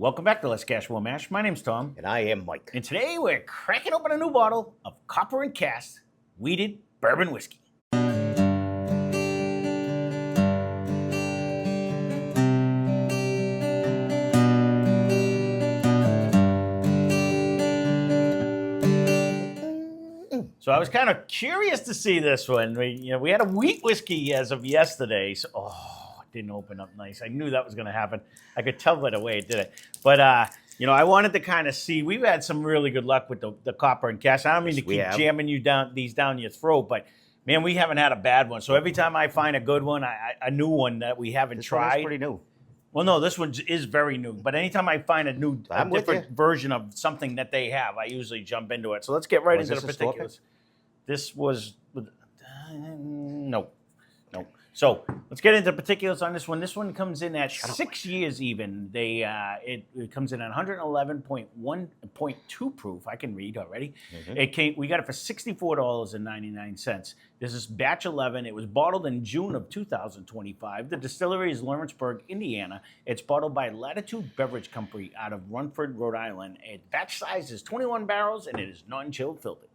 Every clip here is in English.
Welcome back to Lesscashmoremash. My name's Tom. And I am Mike. And today we're cracking open a new bottle of Copper and Cask Wheated Bourbon Whiskey. So I was kind of curious to see this one. We had a wheat whiskey as of yesterday. So, it didn't open up nice. I knew that was going to happen. I could tell by the way it did it. But, I wanted to kind of see. We've had some really good luck with the Copper and Cask. I don't mean to keep jamming you down your throat, but, man, we haven't had a bad one. So every time I find a good one, a new one that we haven't tried. It's pretty new. Well, no, this one is very new. But anytime I find a different version of something that they have, I usually jump into it. So let's get right into the particulars. This was no. So let's get into the particulars on this one. This one comes in at 6 years even. It comes in at 111.1.2 proof. I can read already. Mm-hmm. We got it for $64.99. This is batch 11. It was bottled in June of 2025. The distillery is Lawrenceburg, Indiana. It's bottled by Latitude Beverage Company out of Rumford, Rhode Island. Its batch size is 21 barrels and it is non-chilled filtered.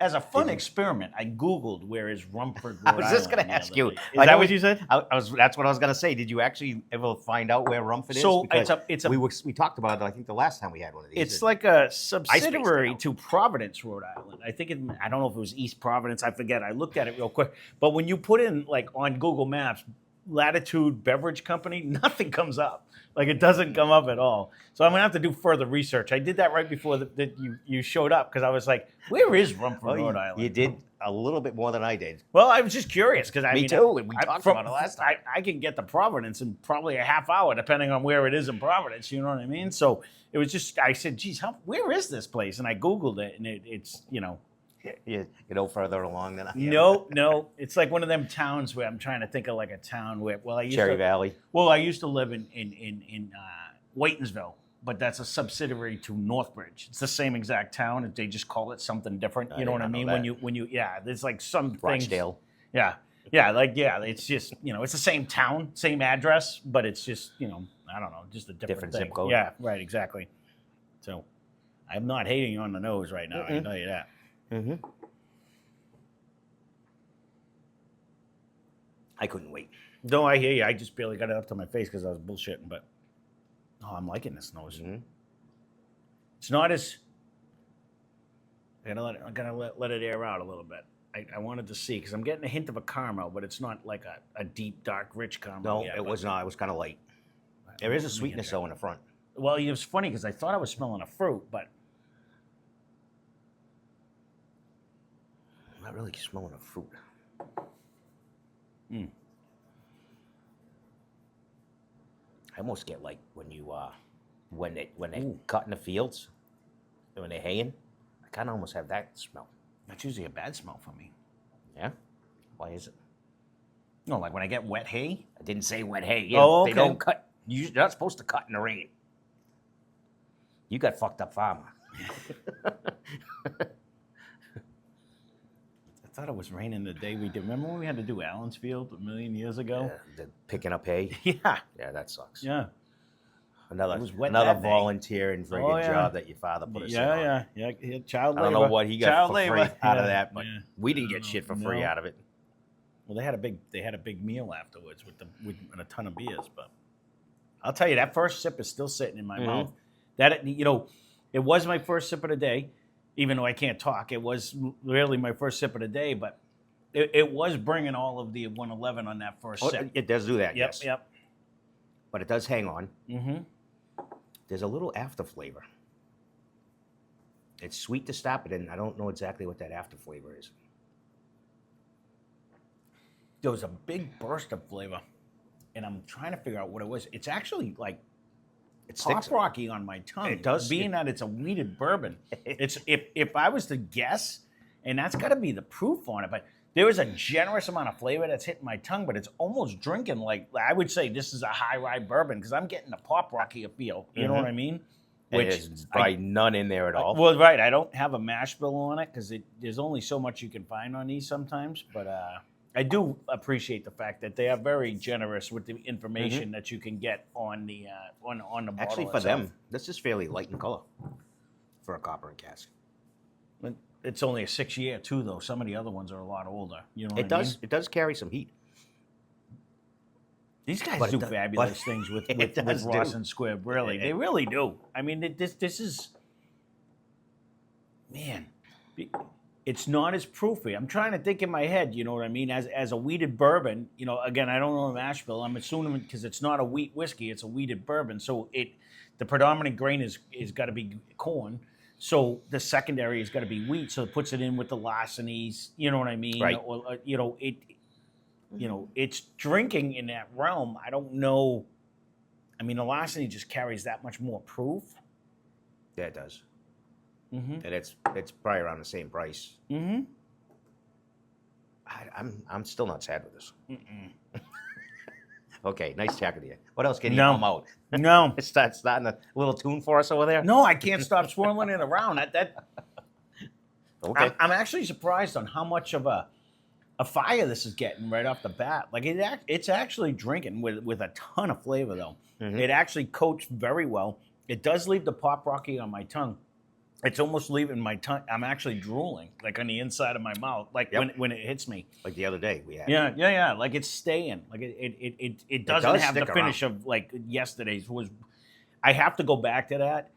As a fun experiment, I Googled where is Rumford, Rhode Island. I was just going to ask you. Is that what you said? That's what I was going to say. Did you actually ever find out where Rumford is? So we talked about it, I think, the last time we had one of these. It's like a subsidiary to Providence, Rhode Island. I don't know if it was East Providence. I forget. I looked at it real quick. But when you put in, like, on Google Maps, Latitude Beverage Company, nothing comes up. Like, it doesn't come up at all. So I'm going to have to do further research. I did that right before you showed up because I was like, where is Rumford, Rhode Island? You did a little bit more than I did. Well, I was just curious because Me too. We talked about it last time. I can get to Providence in probably a half hour, depending on where it is in Providence. You know what I mean? So it was just, I said, geez, where is this place? And I Googled it, and it's. You're no further along than I am. No. It's like one of them towns where I'm trying to think of like a town where, Cherry Valley. Well, I used to live in Whitensville, but that's a subsidiary to Northbridge. It's the same exact town. They just call it something different. You know what I mean? When you there's like some things. Rochdale. Yeah. It's just, it's the same town, same address, but it's just, I don't know, just a different thing. Zip code. Yeah, right, exactly. So I'm not hating you on the nose right now, I can tell you that. Mm-hmm. I couldn't wait. No, I hear you. I just barely got it up to my face because I was bullshitting, but I'm liking this nose. Mm-hmm. It's not as. I'm gonna let it air out a little bit. I wanted to see because I'm getting a hint of a caramel, but it's not like a deep, dark, rich caramel. No, it was not. It was kind of light. There is a sweetness though in the front. Well, it was funny because I thought I was smelling a fruit, but. Not really smelling of fruit. Mm. I almost get like when you when they cut in the fields, when they're haying, I kind of almost have that smell. That's usually a bad smell for me. Yeah? Why is it? No, like when I get wet hay. I didn't say wet hay. Yeah, okay. They don't cut. You're not supposed to cut in the rain. You got fucked up farmer. I thought it was raining the day we did. Remember when we had to do Allensfield a million years ago? Yeah, picking up hay. Yeah. Yeah, that sucks. Yeah. Another volunteer and very good job that your father put us in on. Yeah. Child labor. I don't know what he got for free out of that, but we didn't get shit for free out of it. Well, they had a big meal afterwards with a ton of beers, but I'll tell you that first sip is still sitting in my mouth. That it was my first sip of the day. Even though I can't talk, it was really my first sip of the day, but it was bringing all of the 111 on that first sip. It does do that, yes. Yep. But it does hang on. Mm-hmm. There's a little after flavor. It's sweet to stop it, and I don't know exactly what that after flavor is. There was a big burst of flavor, and I'm trying to figure out what it was. It's actually like... It's pop rocky on my tongue. It does. Being that it's a wheated bourbon. It's if I was to guess, and that's got to be the proof on it, but there is a generous amount of flavor that's hitting my tongue, but it's almost drinking like, I would say this is a high rye bourbon because I'm getting a pop rocky feel. You know what I mean? Which is probably none in there at all. Well, right. I don't have a mash bill on it because there's only so much you can find on these sometimes, but I do appreciate the fact that they are very generous with the information that you can get on the on the bottle. Actually, for itself. them, this is fairly light in color for a copper and cask. But it's only a 6-year too, though. Some of the other ones are a lot older. You know what It I does. mean? It does carry some heat. These guys But do it does- fabulous but things with it does Ross do. and Squibb. Really, they really do. I mean, this is, man, it's not as proofy. I'm trying to think in my head. You know what I mean? As a wheated bourbon, you know, again, I don't know the mash bill. I'm assuming because it's not a wheat whiskey, it's a wheated bourbon. So the predominant grain is got to be corn. So the secondary has got to be wheat. So it puts it in with the larcenies. You know what I mean? Right. Or you know it. You know, it's drinking in that realm. I don't know. I mean, the larceny just carries that much more proof. Yeah, it does. Mm-hmm. And it's probably around the same price. Mm-hmm. I'm still not sad with this. Okay, nice chatting to you. What else can you No. come out? No. It's starting a little tune for us over there. No, I can't stop swirling it around. Okay. I'm actually surprised on how much of a fire this is getting right off the bat. Like it's actually drinking with a ton of flavor though. It actually coats very well. It does leave the pop rocky on my tongue. It's almost leaving my tongue. I'm actually drooling, like on the inside of my mouth, like when it hits me. Like the other day we had. Yeah. Like it's staying. Like it doesn't does have the stick finish of like yesterday's was. I have to go back to that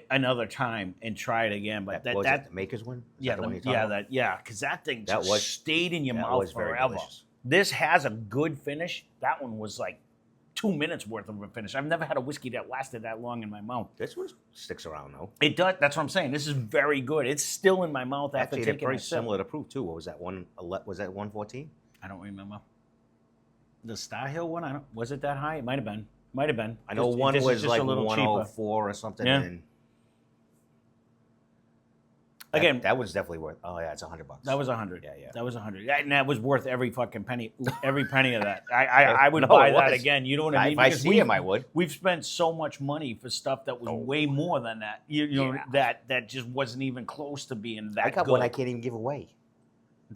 another time and try it again. But Was it the Maker's one? Is that the one you're talking about? because that thing That just was- stayed in your that mouth was very forever. delicious. This has a good finish. That one was like 2 minutes worth of a finish. I've never had a whiskey that lasted that long in my mouth. This one sticks around though. It does. That's what I'm saying. This is very good. It's still in my mouth after Actually, they're taking very a sip. similar to proof too. What was that one? Was that 114? I don't remember. The Star Hill one, was it that high? It might have been. Might have been. I know This one is was just like a little cheaper. 104 or something. Yeah. And Again, that was definitely worth. Oh yeah, it's $100. that was 100. Yeah. That was 100. And that was worth every fucking penny. Every penny of that. I would No, buy it that was. again. You know what I mean? If I Because see him, I would. We've spent so much money for stuff that was way more than that. You know that just wasn't even close to being that I got good. one I can't even give away.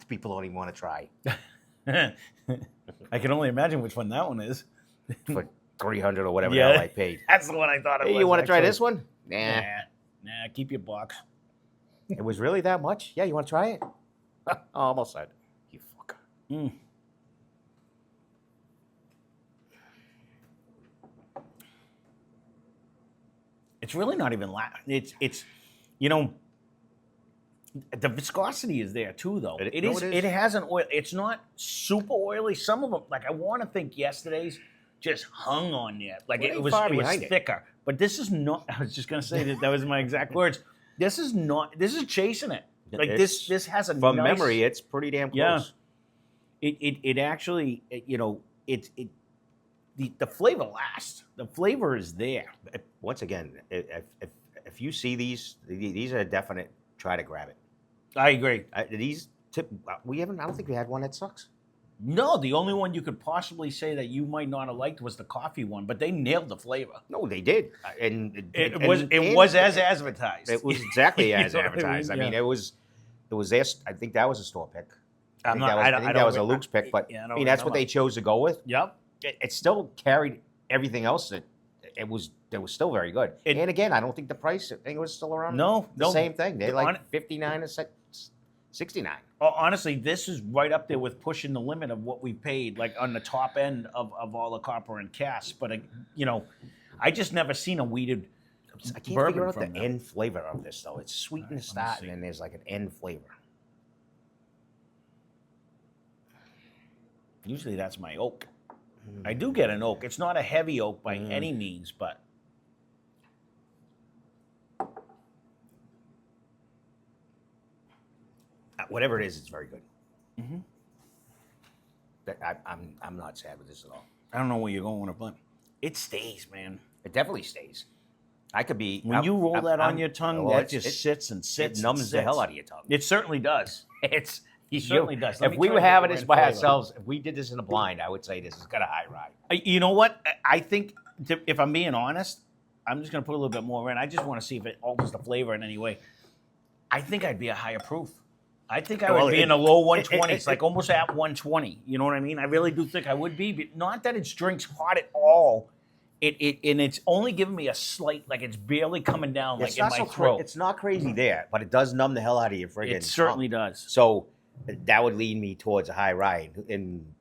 People don't even want to try I can only imagine which one that one is. for 300 or whatever the hell I paid. That's the one I thought it was. Hey, you want to try actually. this one? Nah. Nah, keep your box. It was really that much? Yeah, you want to try it? Oh, almost said. You fucker. It's really not even it's you know the viscosity is there too though. It It is. has an oil. It's not super oily. Some of them, like I want to think yesterday's just hung on there. Like Well, it ain't was far behind it. thicker. But this is not. I was just gonna say that was my exact words. This is not. This is chasing it. Like It's- this has a From nice, memory, it's pretty damn close. Yeah. It actually you know the flavor lasts. The flavor is there. Once again, if you see these are a definite try to grab it. I agree. I don't think we had one that sucks. No, the only one you could possibly say that you might not have liked was the coffee one, but they nailed the flavor. No, they did, and It was as advertised. It was exactly You as know what I advertised. I mean? mean, Yeah. it was their. I think that was a store pick. I think I that don't was a re- Luke's pick, but yeah, I I don't mean that's what remember. they chose to go with. Yep. It still carried everything else that it was still very good. And again, I don't think the price. I think it was still around No, the same thing. They like On- 59 and 69. Honestly, this is right up there with pushing the limit of what we paid, like on the top end of all the copper and cask. But you know, I just never seen a wheated I can't bourbon figure out from the them. end flavor of this though. It's sweet in the start, and then there's like an end flavor. Usually that's my oak. I do get an oak. It's not a heavy oak by any means, but Whatever it is, it's very good. I'm not sad with this at all. I don't know where you're going with it, but it stays, man. It definitely stays. I could be When you roll that on your tongue, well, that just sits and It sits. numbs and the hell sits. out of your tongue. It certainly does. It's It certainly does. Let If me we try were to get having the this right by flavor. ourselves, if we did this in a blind, I would say this has got a high ride. You know what? I think if I'm being honest, I'm just going to put a little bit more in. I just want to see if it alters the flavor in any way. I think I'd be a higher proof. I think I Well, would be in the low 120s, like almost at 120. You know what I mean? I really do think I would be, but not that it's drinks hot at all. And it's only giving me a slight, like it's barely coming down, like It's in not my so throat. it's not crazy there, but it does numb the hell out of your friggin' It certainly tongue. does. So that would lead me towards a high rye, and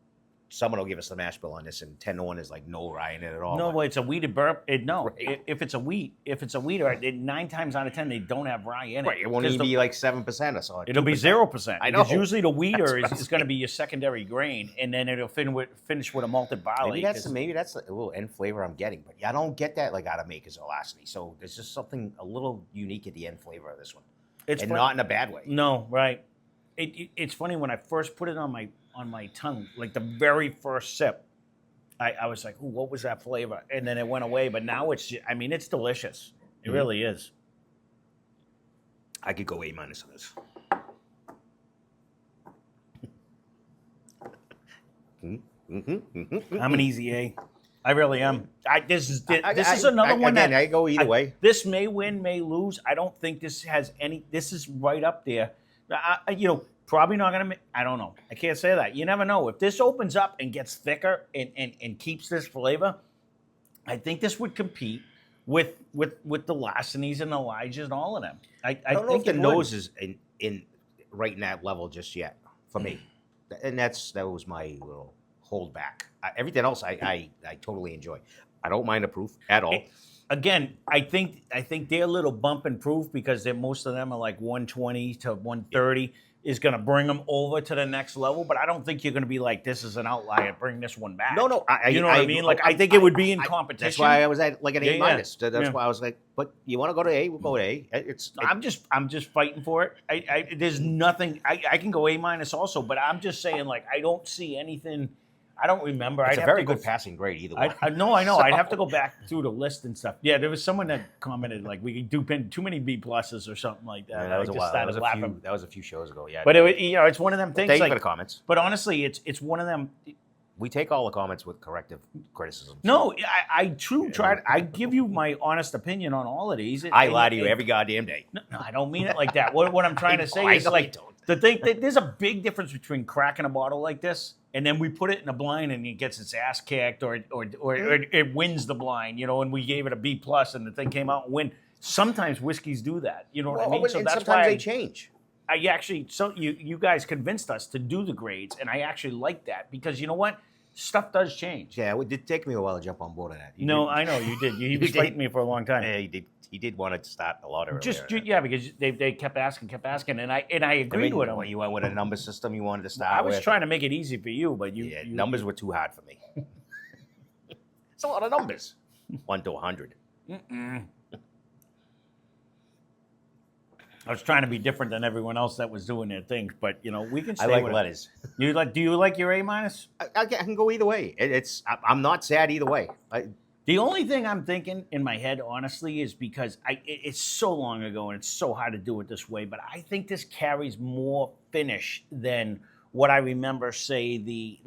someone will give us the mash bill on this, and 10-1 is like no rye in it at all. No, but- well, it's a wheated burp. No, Right. if it's a wheat, 9 times out of 10 they don't have rye in it. Right, it won't 'Cause even be like 7% or so. like it'll be 2%. 0%. I know. Because usually the wheater That's what is I'm going to be your secondary grain, and then it'll finish with a malted barley. Maybe that's a little end flavor I'm getting, but I don't get that like out of Maker's Velocity. So there's just something a little unique at the end flavor of this one, It's and fun- not in a bad way. No, right. It's funny when I first put it on my tongue, like the very first sip, I was like, "Ooh, what was that flavor?" And then it went away. But now it's delicious. It really is. I could go A- on this. I'm an easy A. I really am. This is another one again, that I go either way. This may win, may lose. I don't think this has any. This is right up there. Probably not going to. I don't know. I can't say that. You never know. If this opens up and gets thicker and keeps this flavor, I think this would compete with the Larcenys and Elijahs and all of them. I don't know think if the it would. nose is in right in that level just yet for me, and that was my little holdback. Everything else I totally enjoy. I don't mind the proof at all. Again, I think they're a little bump and proof because most of them are like 120 to 130 is going to bring them over to the next level. But I don't think you're going to be like, this is an outlier, bring this one back. No, you know what I mean? Like I think it would be in competition. That's why I was at like an A-. Yeah. That's why I was like, but you want to go to A? We'll go to A. I'm just fighting for it. There's nothing. I can go A- also, but I'm just saying like I don't see anything. I don't remember. It's I'd a have very to go good passing grade either way. I know. I'd have to go back through the list and stuff. Yeah, there was someone that commented like we do too many B pluses or something like that. Yeah, that was I a just while. started laughing. That was a few shows ago. Yeah, But it's one of them things. thank you like, for the comments. But honestly, it's one of them. We take all the comments with corrective criticism. No, I try. I give you my honest opinion on all of these. I lie to you every goddamn day. No, I don't mean it like that. What I'm trying to say I is know you like don't. the thing that there's a big difference between cracking a bottle like this and then we put it in a blind and it gets its ass kicked or it wins the blind, and we gave it a B plus and the thing came out and win. Sometimes whiskeys do that. You know what I mean? So that's sometimes they change. I actually, you guys convinced us to do the grades, and I actually like that because you know what? Stuff does change. Yeah, it did take me a while to jump on board on that. I know you did. He was fighting me for a long time. Yeah, he did want it to start a lot earlier. Because they kept asking, and I agreed with him. When you went with a number system, you wanted to start. I was trying to make it easy for you, but numbers were too hard for me. It's a lot of numbers. 1 to 100. I was trying to be different than everyone else that was doing their things, but we can. Stay I like with letters. Do you like your A minus? I can go either way. I'm not sad either way. The only thing I'm thinking in my head, honestly, is because it's so long ago and it's so hard to do it this way. But I think this carries more finish than what I remember. Say the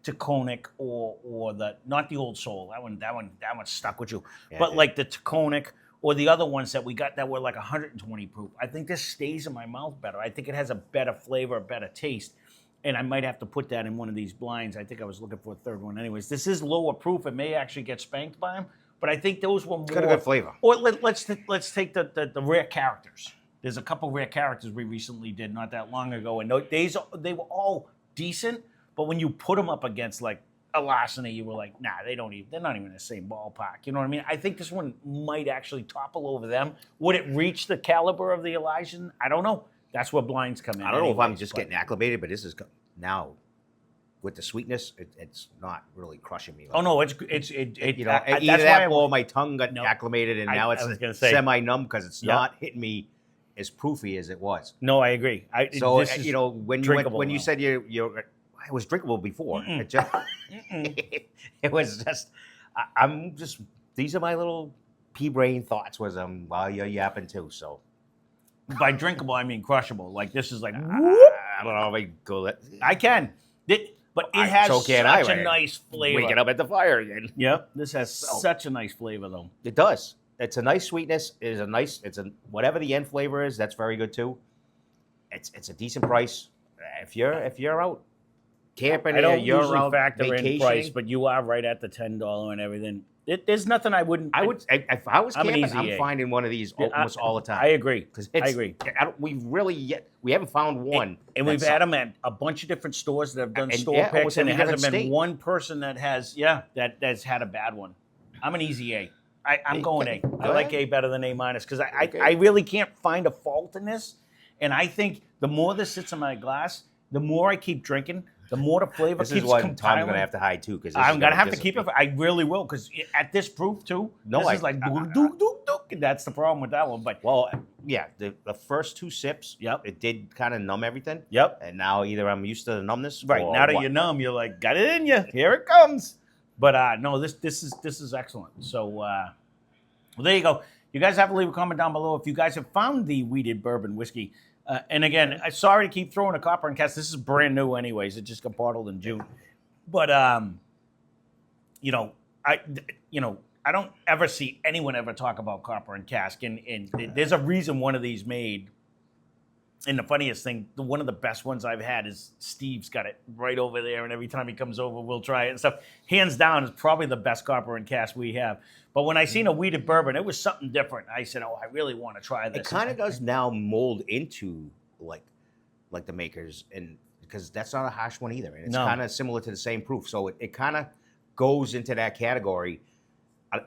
Taconic or the not the Old Soul. That one stuck with you. Yeah, but like the Taconic or the other ones that we got that were like 120 proof. I think this stays in my mouth better. I think it has a better flavor, a better taste. And I might have to put that in one of these blinds. I think I was looking for a third one anyways. This is lower proof. It may actually get spanked by them, but I think those were more... It's got a good flavor. Or let's take the rare characters. There's a couple rare characters we recently did not that long ago, and they were all decent, but when you put them up against like a Larceny, you were like, nah, they're not even in the same ballpark. You know what I mean? I think this one might actually topple over them. Would it reach the caliber of the Elijah? I don't know. That's where blinds come in. I don't know if I'm just getting acclimated, but this is now with the sweetness, it's not really crushing me. Oh no, it's either that's that why or my tongue got acclimated, and now it's semi-numb because it's not hitting me as proofy as it was. No, I agree. When you said it was drinkable before. It just it was just I'm just these are my little pea brain thoughts while you're yapping too. So. By drinkable, I mean crushable. Like this is like, I don't know if I go that. I can. But it has such a nice flavor. Waking up at the fire again. Yep. This has such a nice flavor, though. It does. It's a nice sweetness. It's whatever the end flavor is, that's very good too. it's a decent price. If you're out camping, I don't you're usually out factor in vacationing, price, but you are right at the $10 and everything. There's nothing I wouldn't. If I was I'm an camping, easy I'm A. finding one of these Yeah, almost all the time. I agree. Because I agree. We haven't found one. And we've had them at a bunch of different stores that have done store picks, almost and every there hasn't been state. one person that that's had a bad one. I'm an easy A. I'm going A. I like A better than A minus because I really can't find a fault in this. And I think the more this sits in my glass, the more I keep drinking, the more the flavor keeps compiling. This is what Tom's going to have to hide too. Because I'm going to have to keep it. I really will because at this proof too, this is like dook. That's the problem with that one. But yeah, the first 2 sips, it did kind of numb everything. Yep. And now either I'm used to the numbness, right now that you're numb, you're like, got it in you. Here it comes. But no, this is excellent. So well, there you go. You guys have to leave a comment down below if you guys have found the Wheated Bourbon Whiskey. And again, I'm sorry to keep throwing a copper and cask. This is brand new, anyways. It just got bottled in June. But I don't ever see anyone ever talk about copper and cask. And there's a reason one of these made. And the funniest thing, one of the best ones I've had is Steve's got it right over there. And every time he comes over, we'll try it and stuff. Hands down, is probably the best copper and cask we have. But when I seen a wheated bourbon, it was something different. I said, I really want to try this. It kind of does now mold into like the makers, and because that's not a harsh one either. And it's kind of similar to the same proof. So it kind of goes into that category.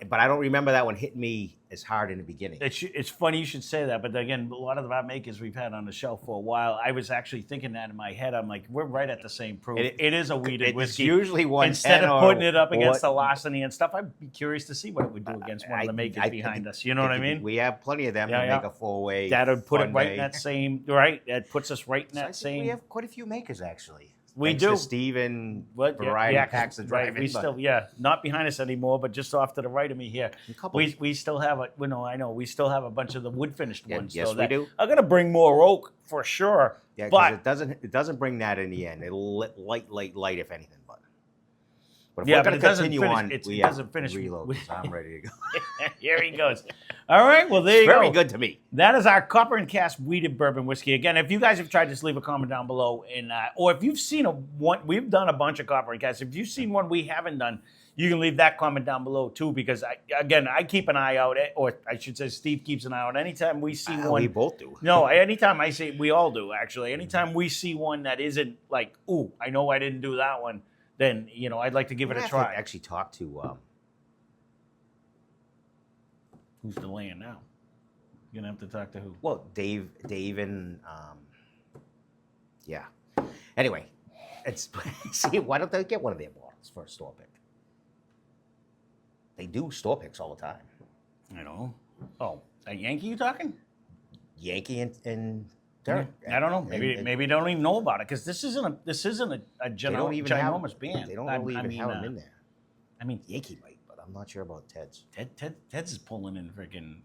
But I don't remember that one hitting me as hard in the beginning. It's funny you should say that, but again, a lot of the makers we've had on the shelf for a while, I was actually thinking that in my head. I'm like, we're right at the same proof. It is a wheated whiskey. It's usually one. Instead of putting it up against the larceny and stuff, I'd be curious to see what it would do against one of the makers behind us. You know what I mean? We have plenty of them to make a 4-way. That would put it right in that same, right? That puts us right in that same. We have quite a few makers actually. We Thanks do. to Steve and Variety Packs to drive in. We still, not behind us anymore, but just off to the right of me here. We still have we still have a bunch of the wood finished ones. Yes, we do. I'm gonna bring more oak for sure. Yeah, but it doesn't bring that in the end. It'll light if anything. But if we're going to continue on, it doesn't finish. Reload. I'm ready to go. Here he goes. All right, well, there you go. Very good to me. That is our copper and cask wheated bourbon whiskey. Again, if you guys have tried, just leave a comment down below. And or if you've seen one, we've done a bunch of copper and cask. If you've seen one we haven't done, you can leave that comment down below too. Because I keep an eye out, or I should say, Steve keeps an eye out. Anytime we see one, we both do. No, anytime I see, we all do actually. Anytime we see one that isn't like, ooh, I know I didn't do that one. Then, I'd like to give it a try. I actually talk to... Who's delaying now? You're going to have to talk to who? Well, Dave and... yeah. Anyway, see, why don't they get one of their bottles for a store pick? They do store picks all the time. I know. Oh, a Yankee you talking? Yankee and Derek. I don't know. Maybe they don't even know about it because this isn't a ginormous band. They don't really even have them in there. I mean, Yankee might, but I'm not sure about Ted's. Ted's is pulling in freaking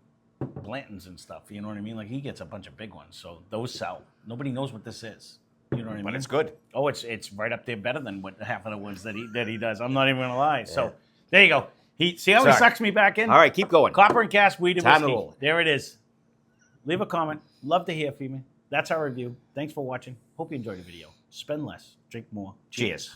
Blantons and stuff. You know what I mean? Like he gets a bunch of big ones, so those sell. Nobody knows what this is. You know what I mean? But it's good. Oh, it's right up there, better than what half of the ones that he does. I'm not even gonna lie. So there you go. See how he sucks me back in? All right, keep going. Copper and cask wheated whiskey. Time to roll. There it is. Leave a comment. Love to hear from you. That's our review. Thanks for watching. Hope you enjoyed the video. Spend less, drink more. Cheers.